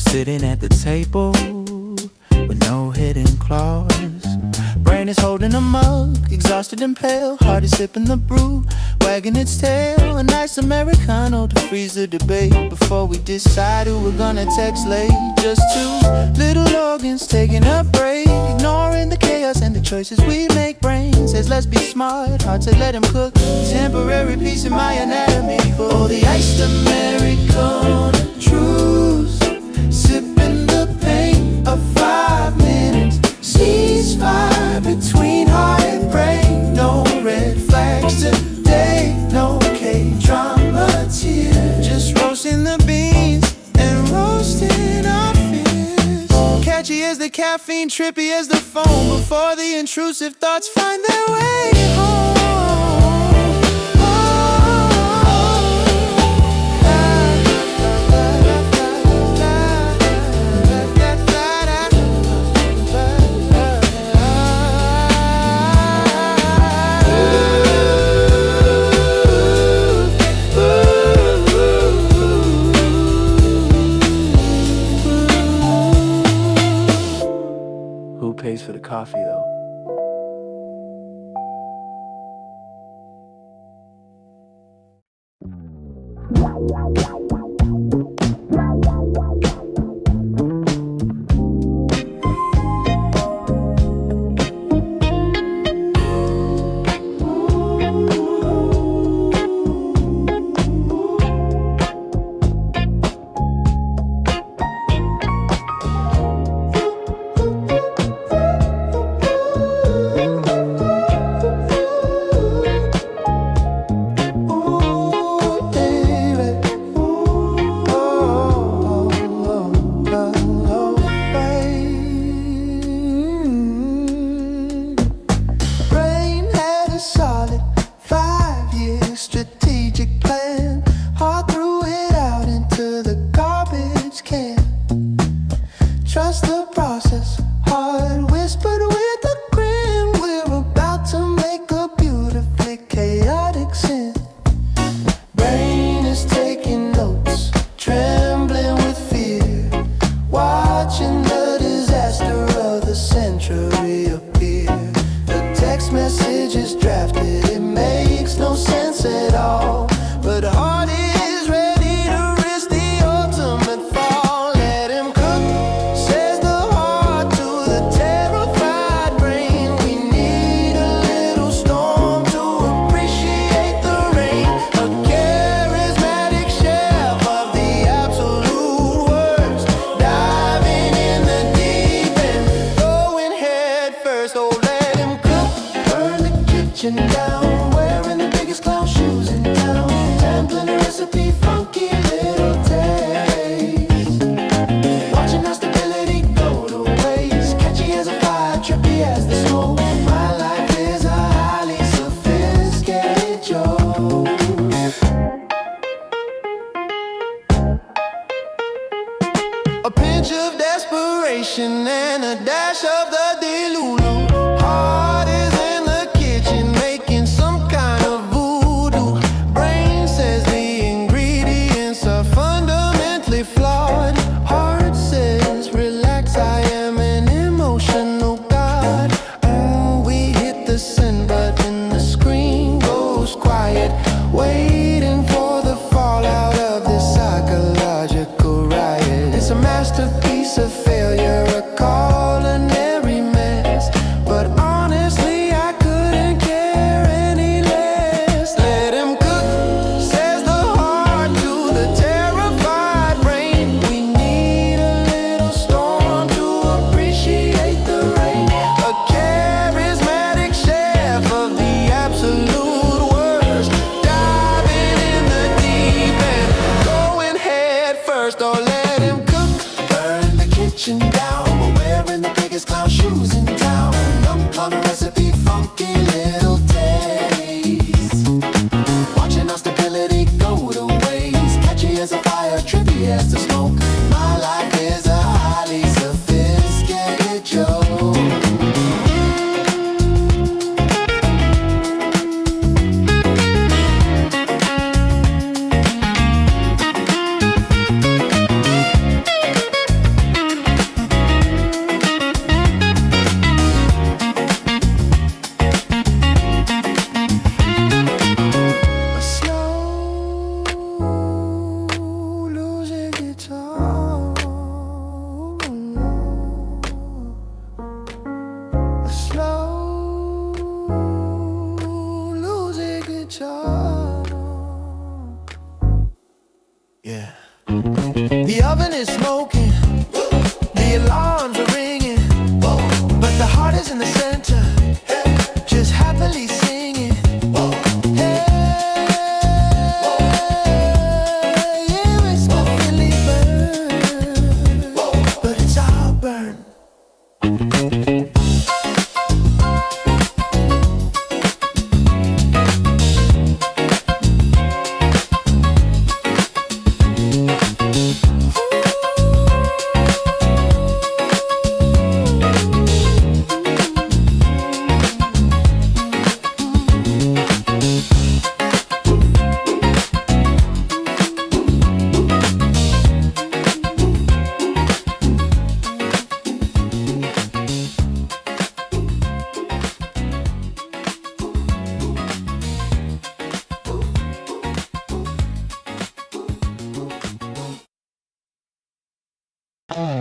sitting at the table with no hidden claws. Brain is holding a mug, exhausted and pale. Heart is sipping the brew, wagging its tail. A nice Americano to freeze the debate before we decide who we're gonna text late. Just two little organs taking a break, ignoring the chaos and the choices we make. Brain says let's be smart, heart says let him cook. Temporary peace in my anatomy. For all the iced Americano truths, sipping the pain of 5 minutes. Ceasefire between heart and brain. No red flags today, no K-drama tears. Just roasting the beans and roasting our fears. Catchy as the caffeine, trippy as the foam, before the intrusive thoughts find their way home. Who pays for the coffee though? Down, wearing the biggest clown shoes in town, sampling a recipe, funky little taste. Watching our stability go to waste, catchy as a fire, trippy as the smoke. My life is a highly sophisticated joke. A pinch of desperation and a dash of the delulu. Heart is in the kitchen making some kind of voodoo. Brain says the ingredients are fundamentally flawed. Heart says relax, I am an emotional god. We hit the send button, the screen goes quiet, waiting for the fallout of this psychological riot. It's a masterpiece of failure, a culinary mess, but honestly I couldn't care any less. Let him cook, says the heart to the terrified brain. We need a little storm to appreciate the rain. A charismatic chef of the absolute worst, diving in the deep end, going head first. Or let him cook, burn the kitchen down, we're wearing the biggest clown shoes in town. On a recipe, funky little taste. Watching our stability go to waste, catchy as a fire, trippy as the smoke. My life is a highly sophisticated joke.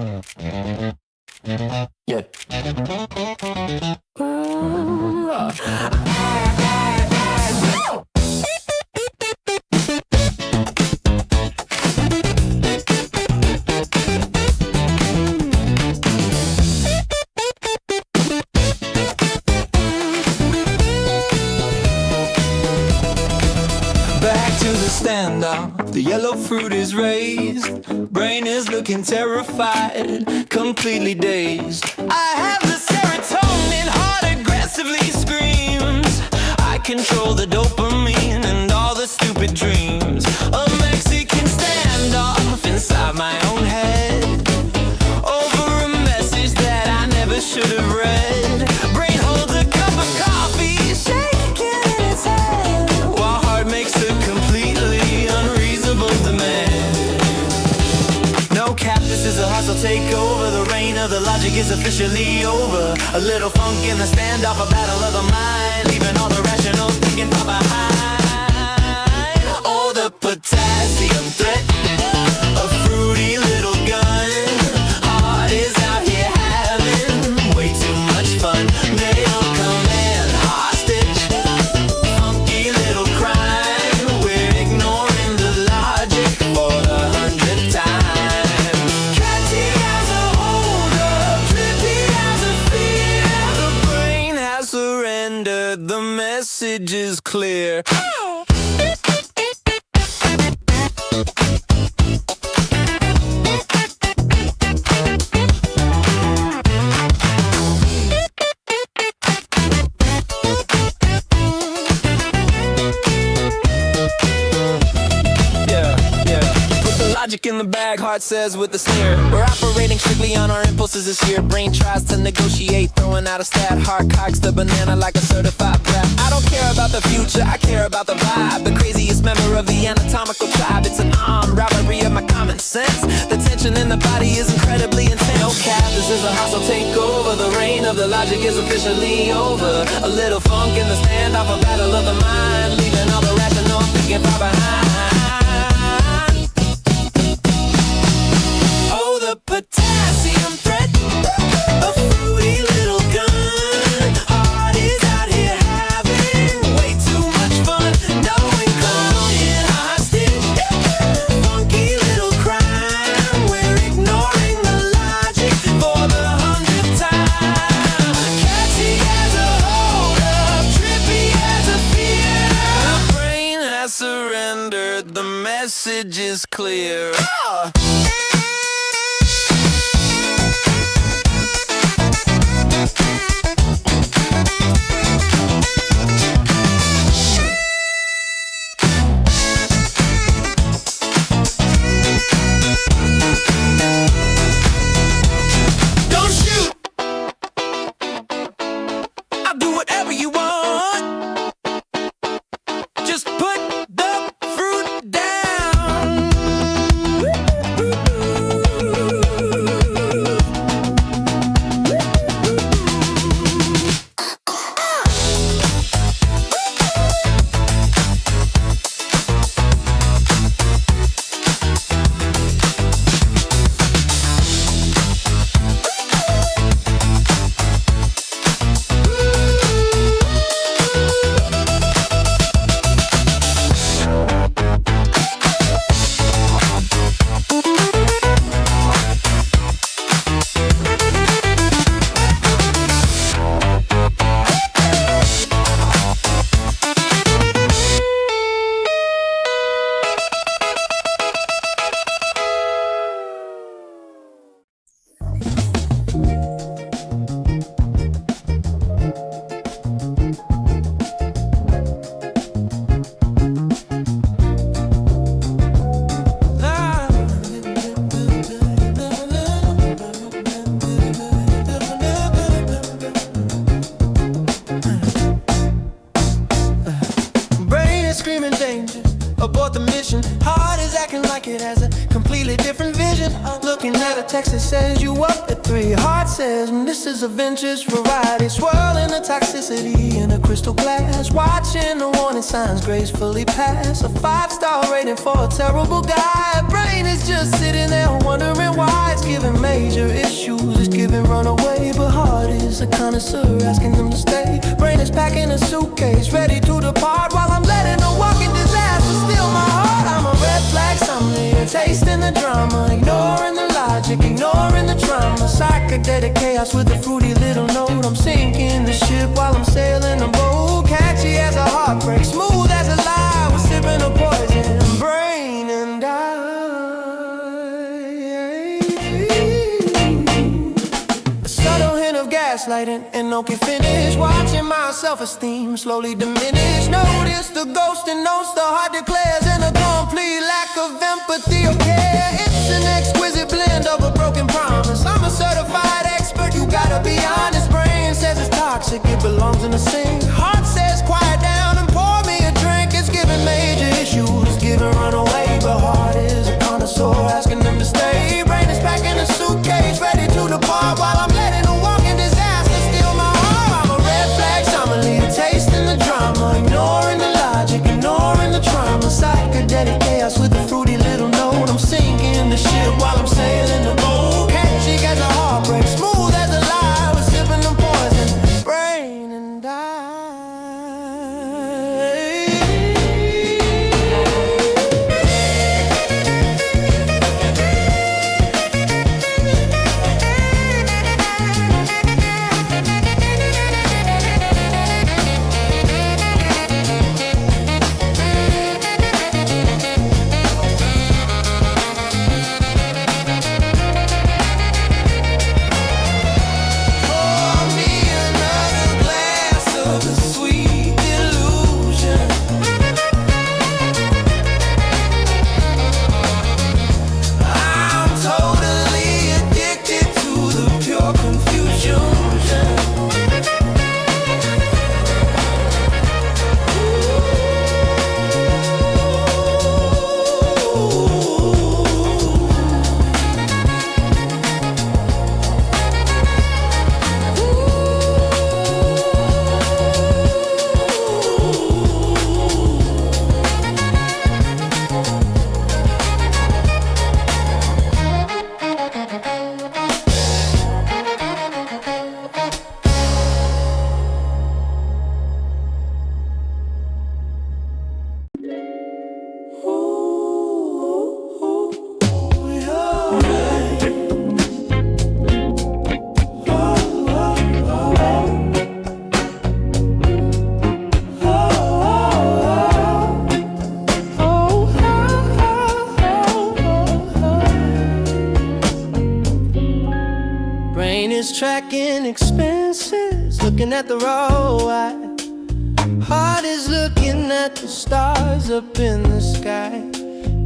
Yeah. Back to the standoff, the yellow fruit is raised. Brain is looking terrified, completely dazed. I have the serotonin, heart aggressively screams. I control the dopamine and all the stupid dreams. A Mexican standoff inside my own head, over a message that I never should have read. Brain holds a cup of coffee, shaking in its head, while heart makes a completely unreasonable demand. No cap, this is a hostile takeover. The reign of the logic is officially over. A little funk in the standoff, a battle of the mind, leaving all the rational thinking far behind. Oh, the potassium threat, a fruity little gun. Heart is out here having way too much fun. They'll command hostage, funky little crime. We're ignoring the logic for the 100th time. Catchy as a hold up, trippy as a fear. The brain has surrendered, the message is clear. Logic in the bag, heart says with a sneer. We're operating strictly on our impulses this year. Brain tries to negotiate, throwing out a stat. Heart cocks the banana like a certified brat. I don't care about the future, I care about the vibe. The craziest member of the anatomical tribe. It's an armed robbery of my common sense. The tension in the body is incredibly intense. No cap, this is a hostile takeover. The reign of the logic is officially over. A little funk in the standoff, a battle of the mind, leaving all the rational thinking far behind. The potassium threat, a fruity little gun. Heart is out here having way too much fun. No including hostage, funky little crime. We're ignoring the logic for the 100th time. Catchy as a hold up, trippy as a fear. The brain has surrendered, the message is clear. Don't shoot! I'll do whatever you want. Just put the fruit down. text that says you up at 3. Heart says this is a vintage variety. Swirling the toxicity in a crystal glass. Watching the warning signs gracefully pass. A 5-star rating for a terrible guy. Brain is just sitting there wondering why. It's giving major issues, it's giving runaway. But heart is a connoisseur asking them to stay. Brain is packing a suitcase ready to depart, while I'm letting a walking disaster steal my heart. I'm a red flag sommelier, tasting the drama, ignoring the logic, ignoring the trauma. Psychedelic chaos with a fruity little note. I'm sinking the ship while I'm sailing a boat. Catchy as a heartbreak, smooth as a lie. We're sipping a poison, brain and I. A subtle hint of gaslighting and okay finish. Watching my self-esteem slowly diminish. Notice the ghost and notes the heart declares, and a complete lack of empathy or care. It's an exquisite blend of a broken promise. I'm a certified expert, you gotta be honest. Brain says it's toxic, it belongs in the sink. Heart says quiet down and pour me a drink. It's giving major issues, giving runaway. But heart is a connoisseur asking them to stay. Brain is packing a suitcase ready to depart, while I'm letting a walking disaster steal my heart. I'm a red flag sommelier, tasting the drama, ignoring the logic, ignoring the trauma. Psychedelic chaos with a fruity little note. I'm sinking the ship while I'm sailing the boat. Catchy as a heartbreak, smooth as a lie. We're sipping the poison, brain and tracking expenses, looking at the road. Heart is looking at the stars up in the sky,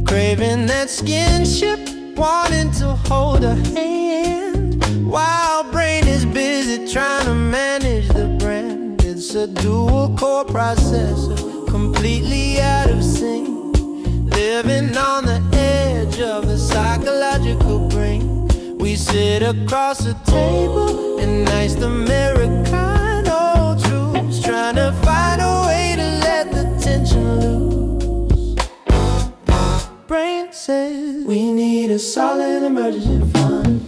craving that skinship, wanting to hold a hand, while brain is busy trying to manage the brand. It's a dual core processor, completely out of sync, living on the edge of a psychological brain. We sit across the table in nice Americano truths, trying to find a way to let the tension loose. Brain says we need a solid emergency fund.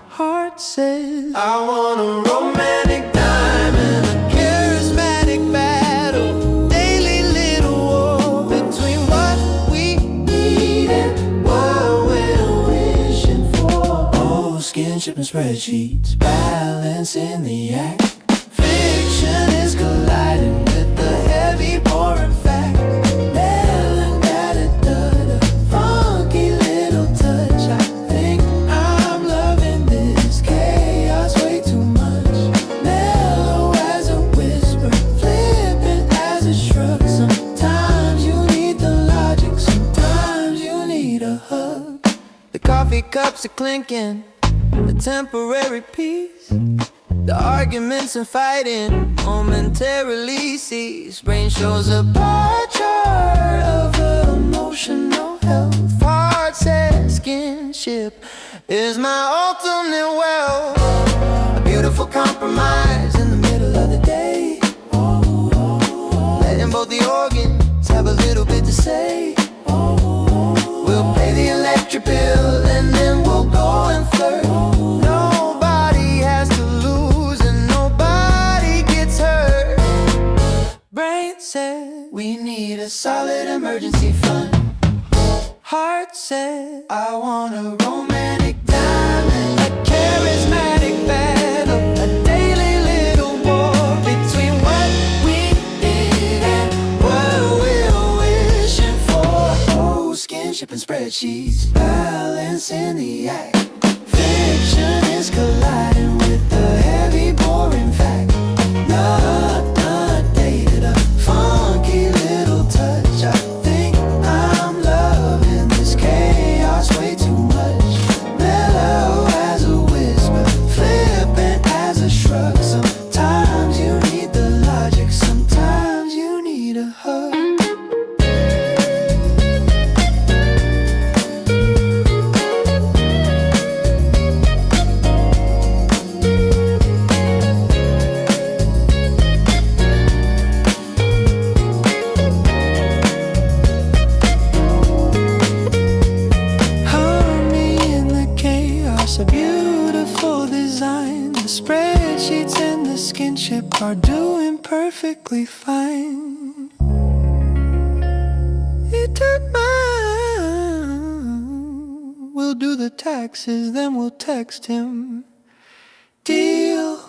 Heart says I want a romantic time and a charismatic battle. Daily little war between what we need and what we're wishing for. Oh, skinship and spreadsheets, balance in the act. Fiction is colliding with the heavy pouring fact. Funky little touch. I think I'm loving this chaos way too much. Mellow as a whisper, flippant as a shrug. Sometimes you need the logic, sometimes you need a hug. The coffee cups are clinking, a temporary peace. The arguments and fighting momentarily cease. Brain shows a pie chart of emotional health. Heart says skinship, is my ultimate wealth. A beautiful compromise in the middle of the day, letting both the organs have a little bit to say. We'll pay the electric bill and then we'll go and flirt. Nobody has to lose and nobody gets hurt. Brain said we need a solid emergency fund. Heart said I want a romantic diamond, a charismatic battle, a daily little war between what we did and what we're wishing for. Oh, skinship and spreadsheets, balancing the act. Fiction is colliding with the heavy, boring fact. Not dated, a funky little touch. I think I'm loving this chaos way too much. Mellow as a whisper, flippant as a shrug. Sometimes you need the logic, sometimes you need a hug. A beautiful design. The spreadsheets and the skinship are doing perfectly fine. It took mine. We'll do the taxes, then we'll text him. Deal.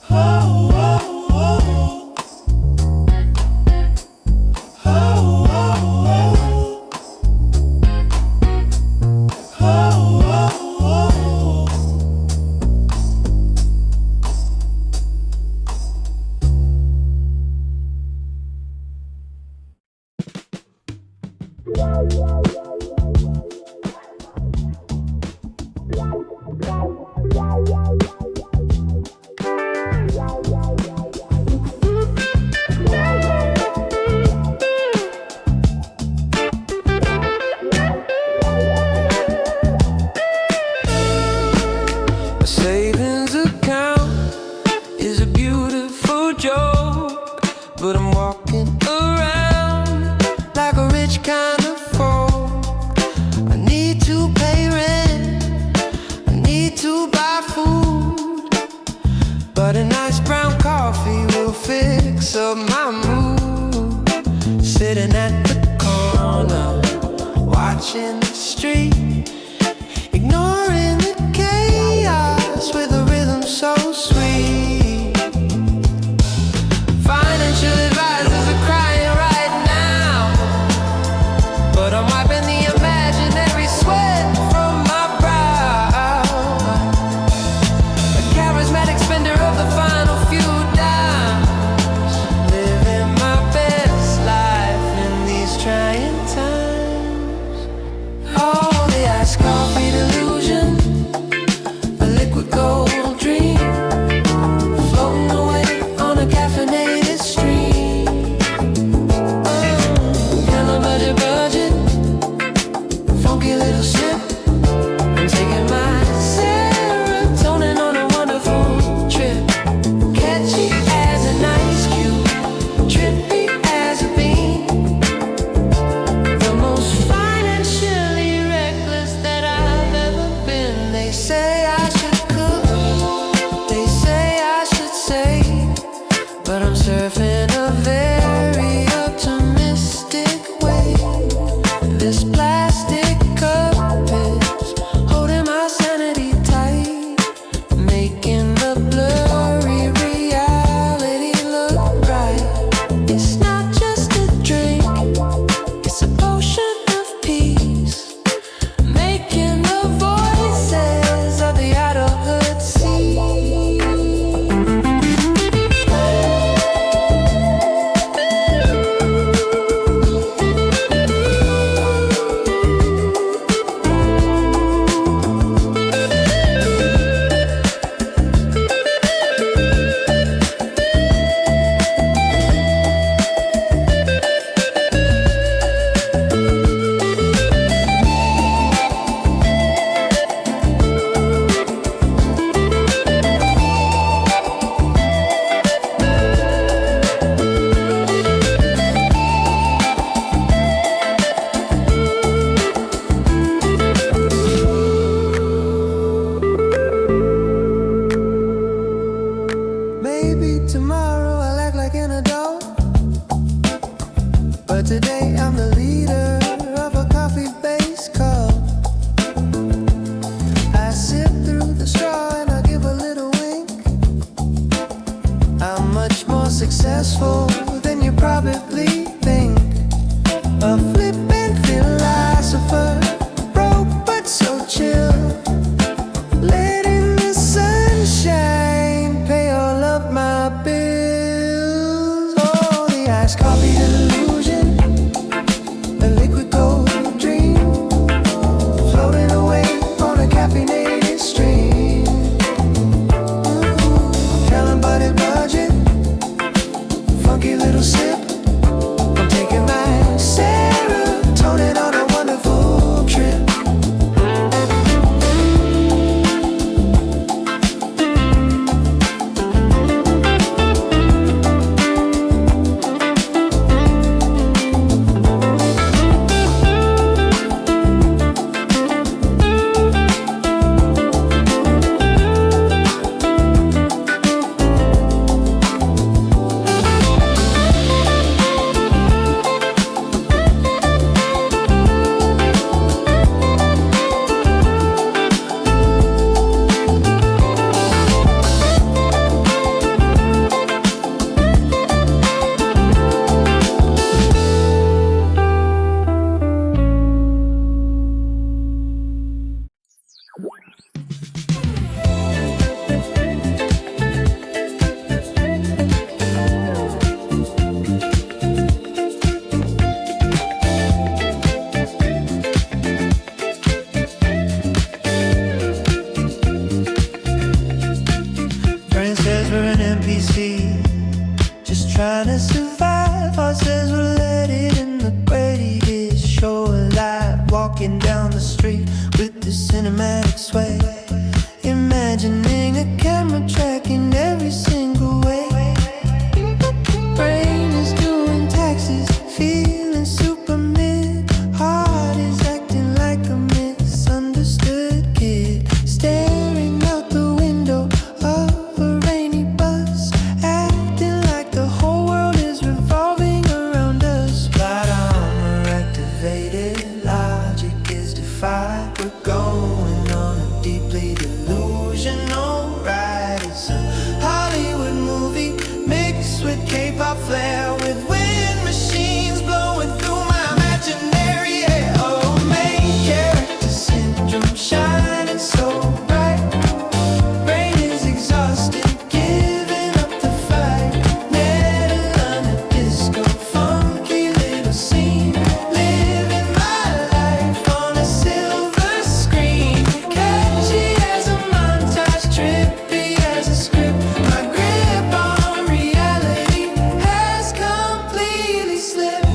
Oh, oh, oh. Oh, oh, oh. A savings account is a beautiful joke, but I'm walking around like a rich kind of folk. I need to pay rent, I need to buy food, but a nice brown coffee will fix up my mood. Sitting at the corner, watching the street, ignoring the chaos with a rhythm so sweet. Financial advisors are crying right now, but I'm wiping the imaginary sweat from my brow. A charismatic spender of the final few dimes, living my best life in these trying times. Oh, the iced coffee delusion, a liquid gold dream, floating away on a caffeinated stream. Kind of budget, funky little sip. I'm taking my serotonin on a wonderful trip. Catchy as an ice cube, trippy as a bean. The most financially reckless that I've ever been. They say I should cook, they say I should save, but I'm surfing a very optimistic wave. This plastic cup walking down the street with the cinematic sway, imagining a camera tracking every single way. Brain is doing taxes, feeling super mid. Heart is acting like a misunderstood kid, staring out the window of a rainy bus, acting like the whole world is revolving around us. But armor activated, logic is defied. We're going on a deeply delusional ride. It's a Hollywood movie mixed with K-pop flair, with wind machines blowing through my imaginary air. Oh, main character syndrome shining so bright. Brain is exhausted, giving up the fight. Metal disco, funky little scene, living my life on a silver screen. Catchy as a montage, trippy as a script. My grip on reality has completely slipped.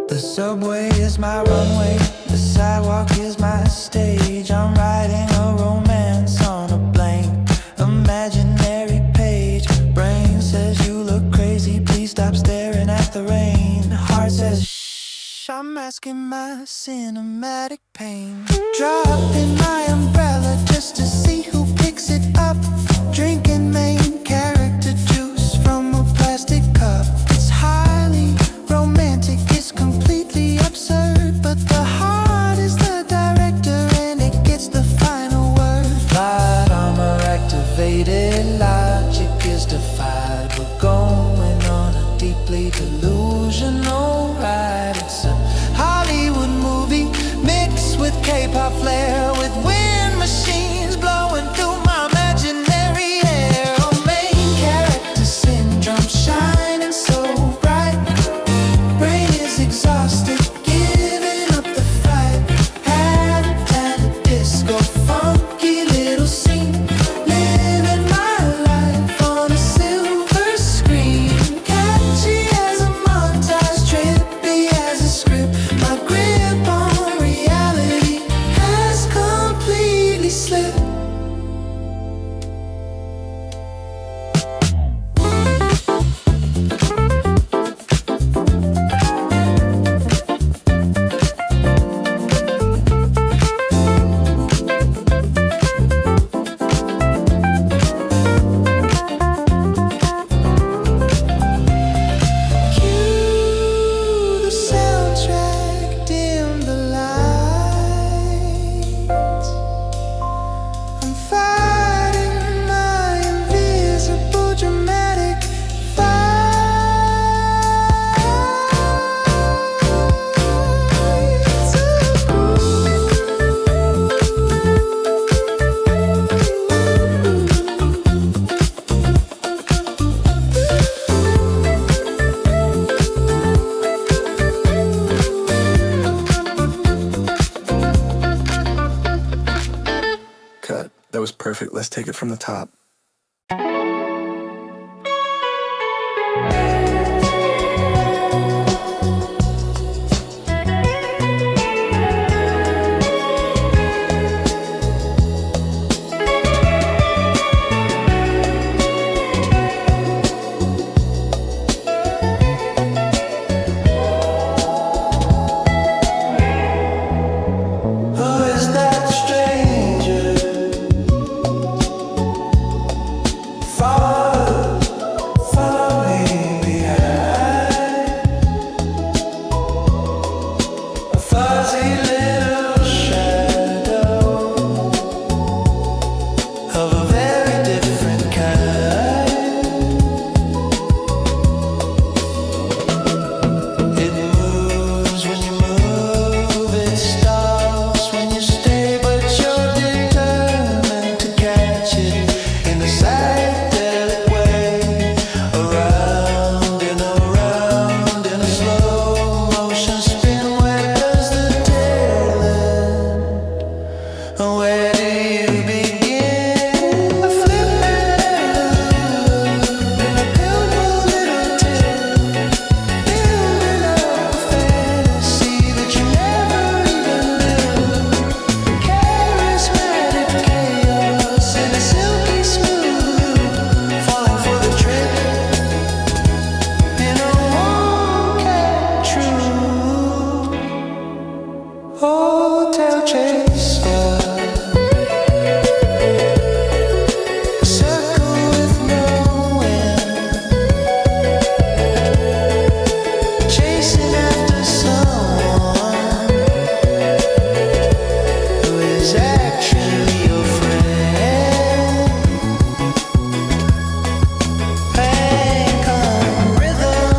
The subway is my runway, the sidewalk is my stage. I'm writing a romance on a blank imaginary page. Brain says you look crazy, please stop staring at the rain. Heart says shh, I'm masking my cinematic pain. Dropping my umbrella just to see who picks it up. Drinking main character juice from a plastic cup. It's highly romantic, it's completely absurd, but the heart is the director and it gets the final word. Light armor activated, logic is defied. We're going on a deeply delusional ride. It's a Hollywood movie mixed with K-pop flair, with wind machines blowing through my imaginary air. Oh, main character syndrome shining so bright. Brain is exhausted, giving up the fight. Had disco, funky little scene, living my life on a silver screen. Catchy as a montage, trippy as a script. My grip on reality has completely slipped. Cue the soundtrack, dim the lights. I'm fighting my invisible dramatic Cut. That was perfect. Let's take it from the top. Who is that stranger hotel chaser. A circle with no end, chasing after someone who is actually your friend. Bank on rhythm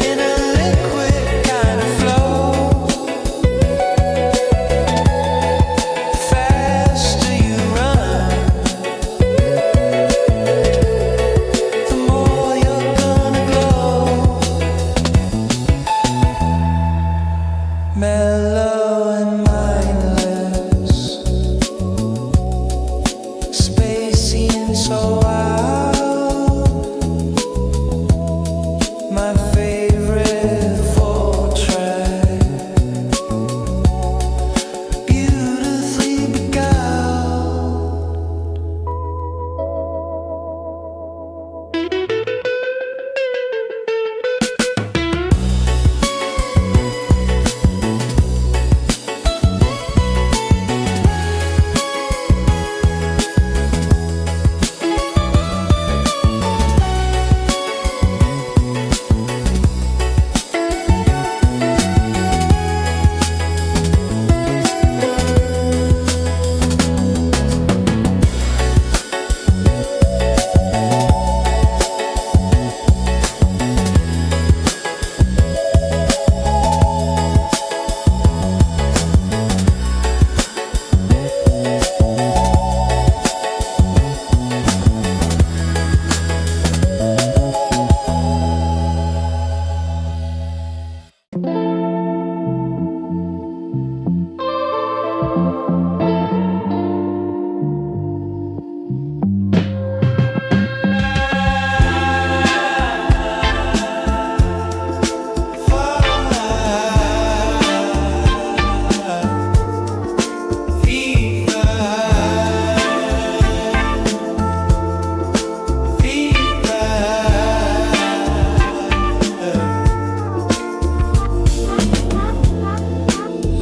in a liquid kind of flow. The faster you run, the more you're gonna glow. Mellow and mindless, spacey and so wild. My favorite 4-track, beautifully beguiled.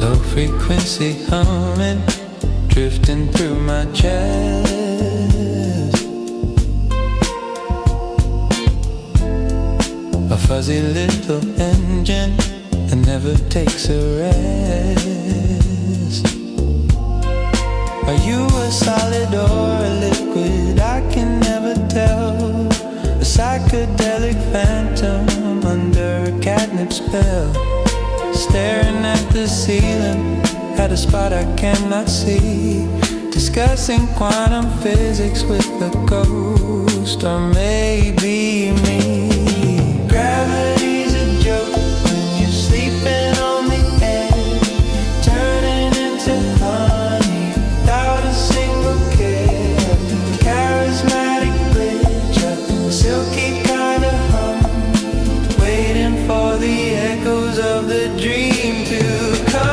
Low frequency humming, drifting through my chest. A fuzzy little engine that never takes a rest. Are you a solid or a liquid? I can never tell. A psychedelic phantom under a catnip spell, staring at the ceiling, at a spot I cannot see, discussing quantum physics with a ghost, or maybe me. Gravity's a joke when you're sleeping on the edge, turning into honey without a single care. Charismatic glitch, a silky kind of hum, waiting for the echoes of the dream to come.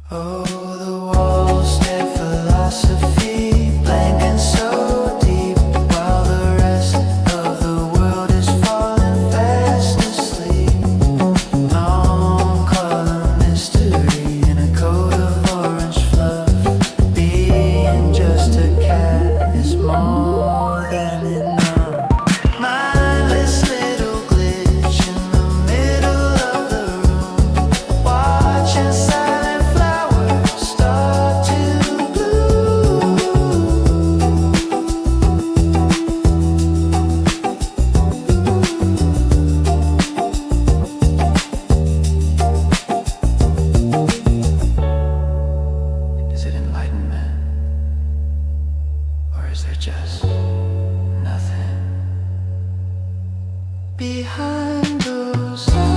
Oh, the walls their philosophy, blank and so deep, while the rest of the world is falling fast asleep. Long column mystery in a coat of orange fluff. Being just a cat is more than enough. Mindless little glitch in the middle of the room, watching silent flowers start to bloom. Is it enlightenment? Or is there just nothing behind those eyes?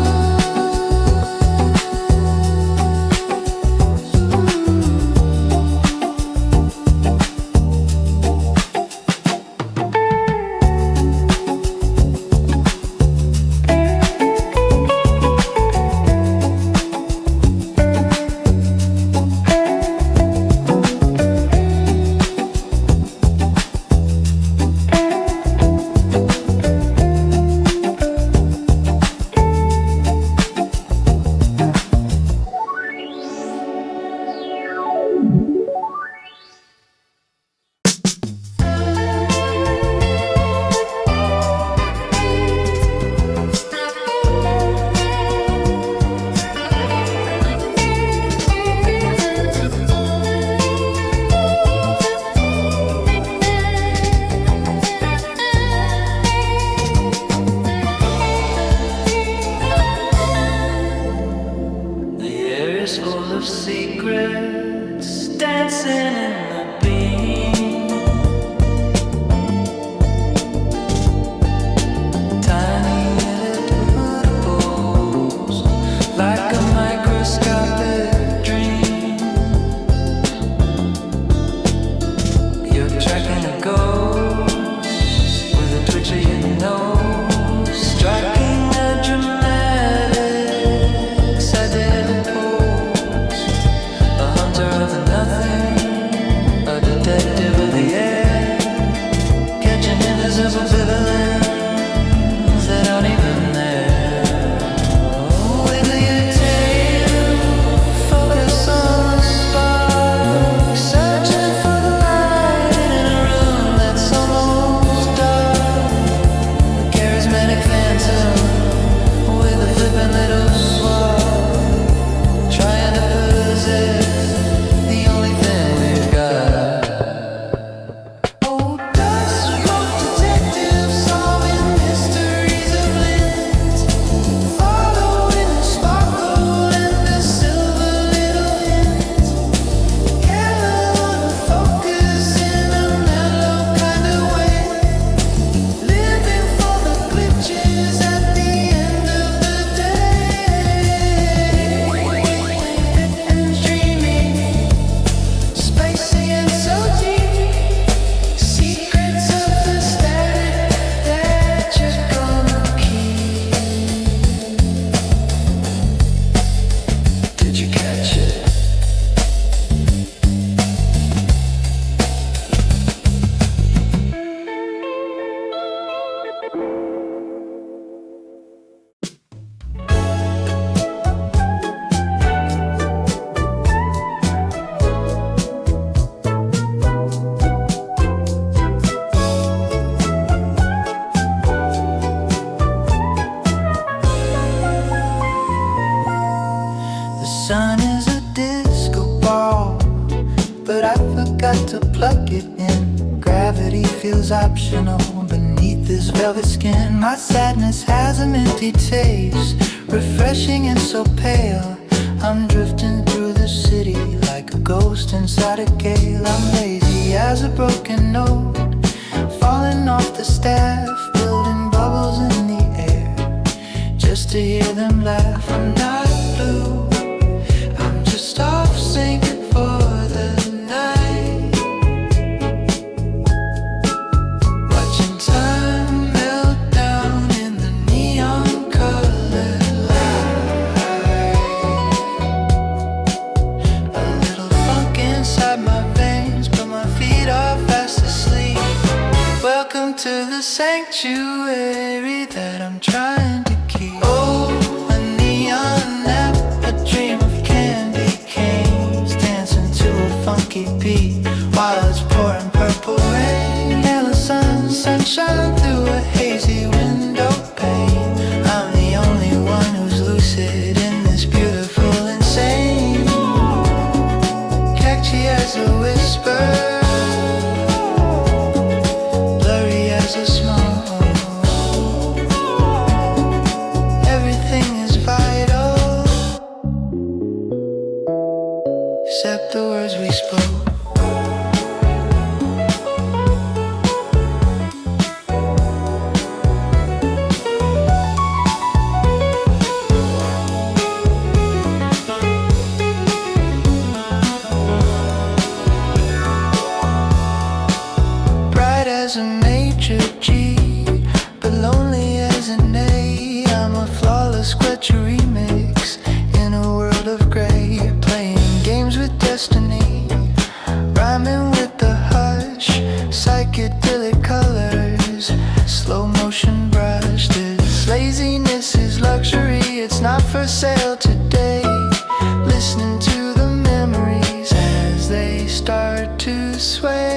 The air is full of secrets dancing in the beam. Tiny ellipticals, like a microscopic dream. You're tracking a ghost with a twitch of your nose, striking a dramatic psychedelic pose. A hunter of the nothing, a detective of the air, catching invisible villains that aren't even there. Wiggle your tail, focus on the spark, searching for the light in a room that's almost dark. Charismatic phantom with a flippant little swag, trying to possess the only thing we've got. Oh, dust rope detective solving mysteries of lint, following the sparkle and the silver little hint. Yellow focus in a mellow kind of way, living for the glitches at the end of the day, and dreaming, spacing and so deep, secrets of the static that you're gonna keep. Did you catch it? The sun is a disco ball, but I forgot to plug it in. Gravity feels optional beneath this velvet skin. My sadness has a minty taste, refreshing and so pale. I'm drifting through the city like a ghost inside a gale. I'm lazy as a broken note, falling off the staff, building bubbles in the air, just to hear them laugh. I'm not blue, I'm just off sync for the night, watching time melt down in the neon colored light. A a sanctuary that I'm trying to keep. Oh, a neon lamp, a dream of candy canes, dancing to a funky beat while it's pouring purple rain. Yellow sun, sunshine through a hazy window pane. I'm the only one who's lucid in this beautiful insane. Catchy as a whisper, blurry as a smoke. Everything is vital except the words we spoke. As a major G, but lonely as an A. I'm a flawless Quetcher remix in a world of gray, playing games with destiny, rhyming with the hush, psychedelic colors, slow motion brush. This laziness is luxury, it's not for sale today. Listening to the memories as they start to sway.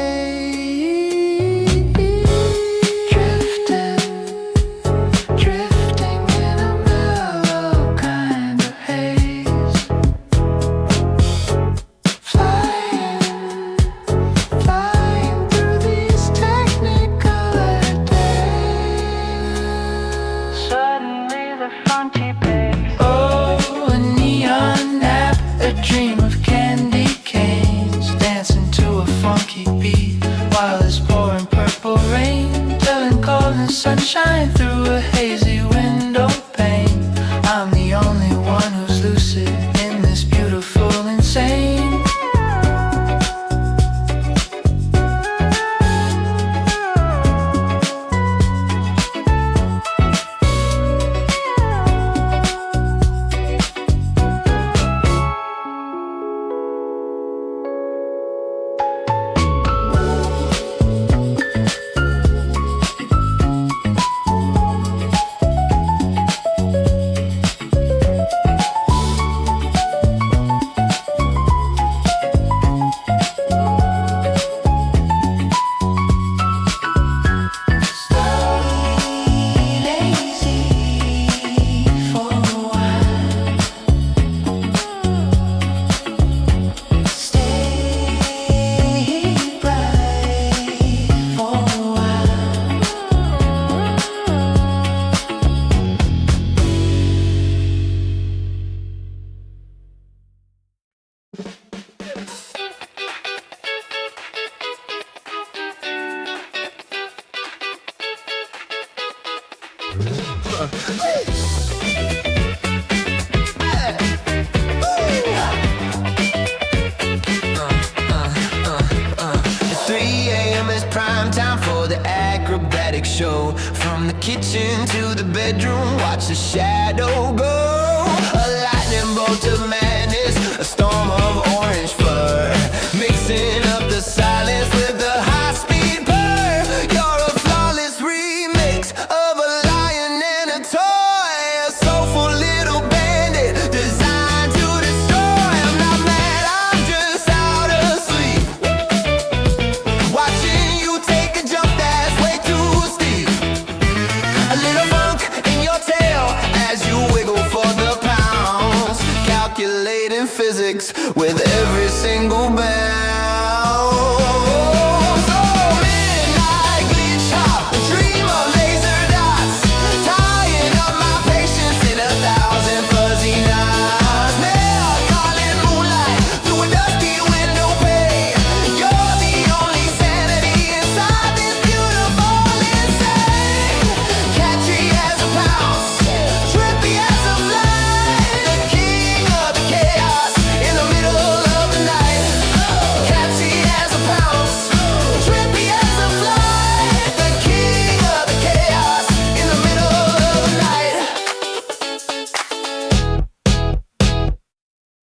Dream of candy canes, dancing to a funky beat while it's pouring purple rain. Telling cold and sunshine through a hazy window pane. I'm the only one who's lucid in this beautiful insane. Show from the kitchen to the bedroom, watch the shadow go. A lightning bolt of madness, a storm of orange fur, mixing up the silence with the high-speed purr. You're a flawless remix of a lion and a toy, a soulful little bandit designed to destroy. I'm not mad, I'm just out of sleep, watching you take a jump that's way too steep. A little funk in your tail as you wiggle for the pounds, calculating physics with every single bound.